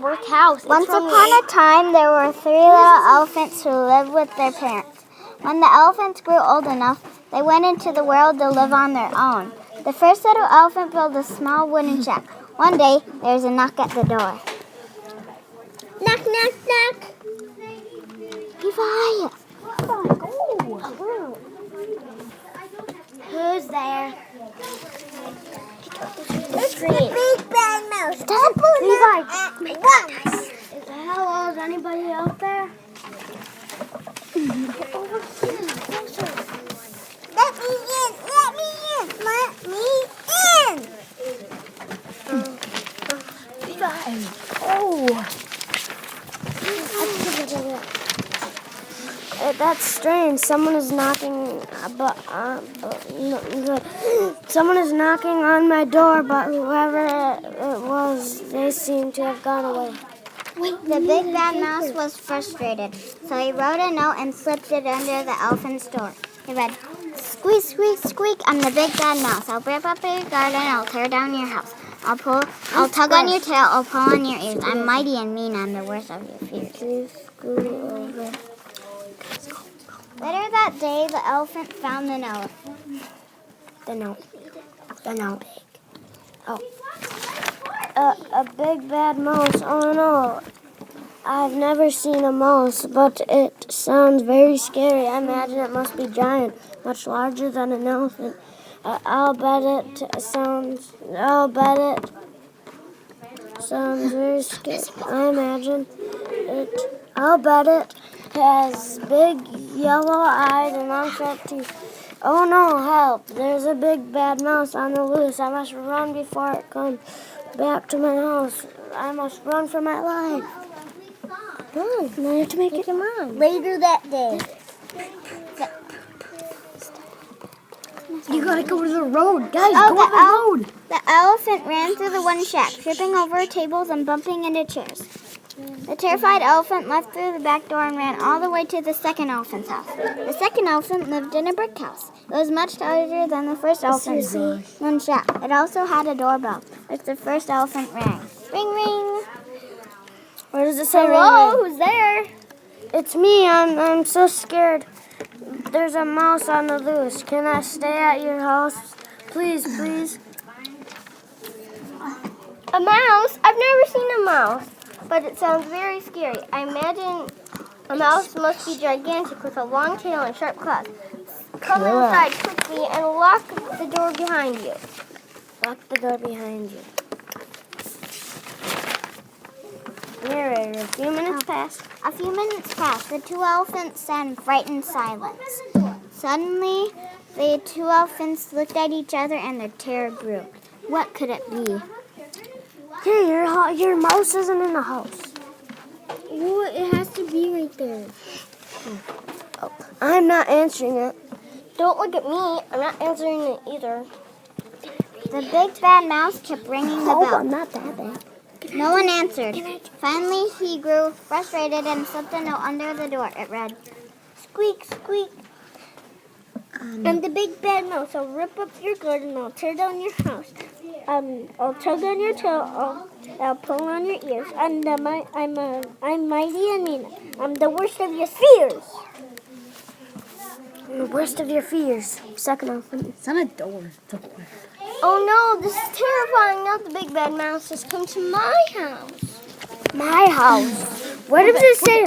House. Once upon a time, there were 3 little elephants who lived with their parents. When the elephants grew old enough, they went into the world to live on their own. The first little elephant built a small wooden shack. One day, there was a knock at the door. Knock, knock, knock. Levi! Who's there? It's the big bad mouse. Levi! Hello, is anybody out there? Let me in! Let me in! Let me in! Levi! Oh! That's strange. Someone is knocking. Someone is knocking on my door, but whoever it was, they seem to have gone away. The big bad mouse was frustrated, so he wrote a note and slipped it under the elephant's door. He read, "Squeak, squeak, squeak, I'm the big bad mouse. I'll rip up your garden, I'll tear down your house. I'll tug on your tail, I'll pull on your ears. I'm mighty and mean, I'm the worst of your fears. Please scoot over." Later that day, the elephant found the note. The note. Oh. A big bad mouse. Oh no. I've never seen a mouse, but it sounds very scary. I imagine it must be giant, much larger than an elephant. I'll bet it sounds very scary. I'll bet it has big yellow eyes and long sharp teeth. Oh no, help. There's a big bad mouse on the loose. I must run before it comes back to my house. I must run for my life. Oh, now you have to make him run. Later that day. You gotta go to the road. Guys, go to the road. The elephant ran through the wooden shack, tripping over tables and bumping into chairs. The terrified elephant left through the back door and ran all the way to the second elephant's house. The second elephant lived in a brick house. It was much larger than the first elephant's wooden shack. It also had a doorbell, which the first elephant rang. Ring, ring. Where does it say Hello, ring? who's there? It's me. I'm so scared. There's a mouse on the loose. Can I stay at your house? Please, please. A mouse? I've never seen a mouse, but it sounds very scary. I imagine a mouse must be gigantic with a long tail and sharp claws. Come inside quickly and lock the door behind you. Lock the door behind you. Narrator, a few minutes passed. A few minutes passed. The 2 elephants sat in frightened silence. Suddenly, the 2 elephants looked at each other and their terror grew. What could it be? Hey, your mouse isn't in the house. Well, it has to be right there. Oh, I'm not answering it. Don't look at me. I'm not answering it either. The big bad mouse kept ringing the bell. I'm not that bad. No one answered. Finally, he grew frustrated and slipped a note under the door. It read, "Squeak, squeak. I'm the big bad mouse. I'll rip up your garden. I'll tear down your house. I'll tug on your tail. I'll pull on your ears. I'm mighty and mean. I'm the worst of your fears." The worst of your fears. Second elephant. It's on a door. Oh no, this is terrifying. Now the big bad mouse has come to my house. My house. Where does it say?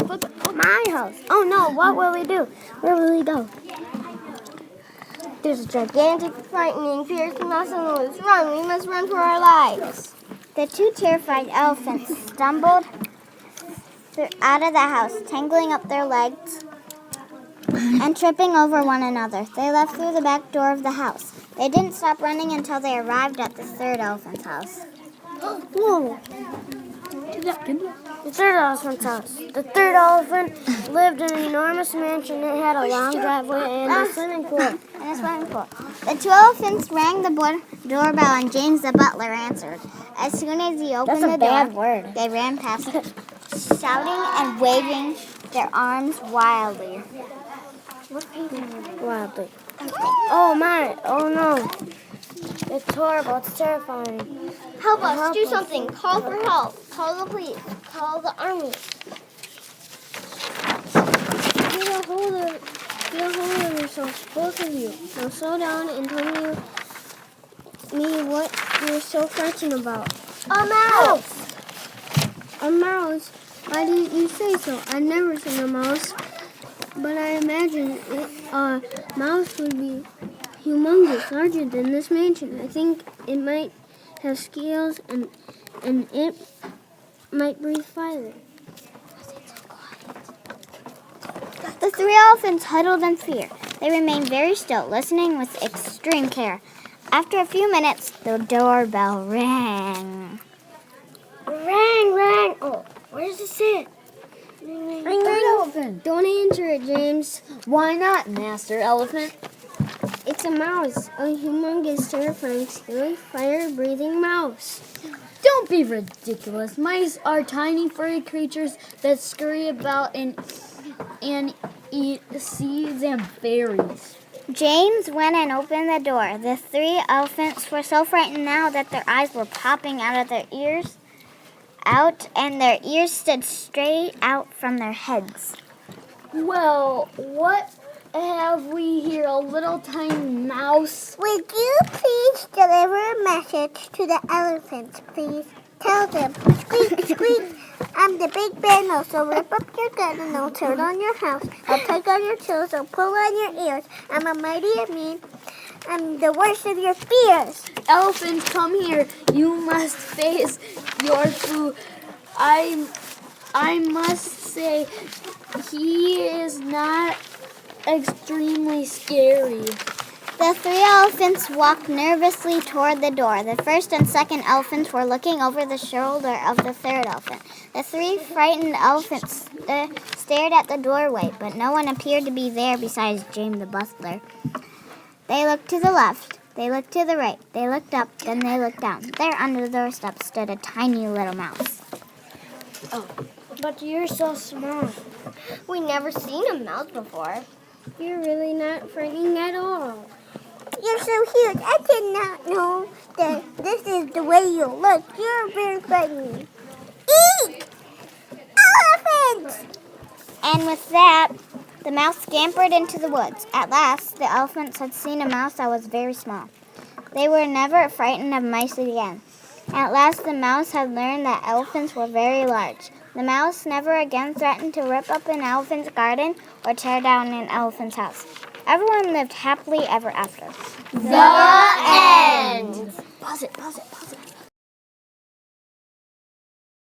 My house. Oh no, what will we do? Where will we go? There's a gigantic, frightening, fierce mouse on the loose. Run, we must run for our lives. The 2 terrified elephants stumbled out of the house, tangling up their legs and tripping over one another. They left through the back door of the house. They didn't stop running until they arrived at the 3rd elephant's house. Whoa. The 3rd elephant's house. The 3rd elephant lived in an enormous mansion. It had a long driveway and a swimming pool. The 2 elephants rang the doorbell and James the butler answered. As soon as he opened the door, they ran past him, shouting and waving their arms wildly. Wildly. Oh my, oh no. It's horrible. It's terrifying. Help us. Do something. Call for help. Call the police. Call the army. Get a hold of yourselves, both of you. Now slow down and tell me what you're so frightened about. A mouse! A mouse? Why didn't you say so? I've never seen a mouse, but I imagine a mouse would be humongous, larger than this mansion. I think it might have scales and it might breathe fire. The three elephants huddled in fear. They remained very still, listening with extreme care. After a few minutes, the doorbell rang. Rang! Oh, where's the sit? Ring, Elephant. Don't answer it, James. Why not, Master Elephant? It's a mouse, a humongous, terrifying, scary, fire-breathing mouse. Don't be ridiculous. Mice are tiny, furry creatures that scurry about and eat seeds and berries. James went and opened the door. The three elephants were so frightened now that their eyes were popping out of their ears, and their ears stood straight out from their heads. Well, what have we here? A little tiny mouse? Would you please deliver a message to the elephants, please? Tell them, squeak, squeak. I'm the big bad mouse, so rip up your gun and I'll turn on your house. I'll take on your toes, I'll pull on your ears. I'm a mighty and mean. I'm the worst of your fears. Elephants, come here. You must face your foe. I must say, he is not extremely scary. The three elephants walked nervously toward the door. The first and second elephants were looking over the shoulder of the third elephant. The three frightened elephants stared at the doorway, but no one appeared to be there besides James the butler. They looked to the left. They looked to the right. They looked up. Then they looked down. There under the doorstep stood a tiny little mouse. Oh, but you're so small. We never seen a mouse before. You're really not frightening at all. You're so huge. I did not know that this is the way you look. You're very frightening. Eek! Elephants! And with that, the mouse scampered into the woods. At last, the elephants had seen a mouse that was very small. They were never frightened of mice again. At last, the mouse had learned that elephants were very large. The mouse never again threatened to rip up an elephant's garden or tear down an elephant's house. Everyone lived happily ever after. The end. Pause it.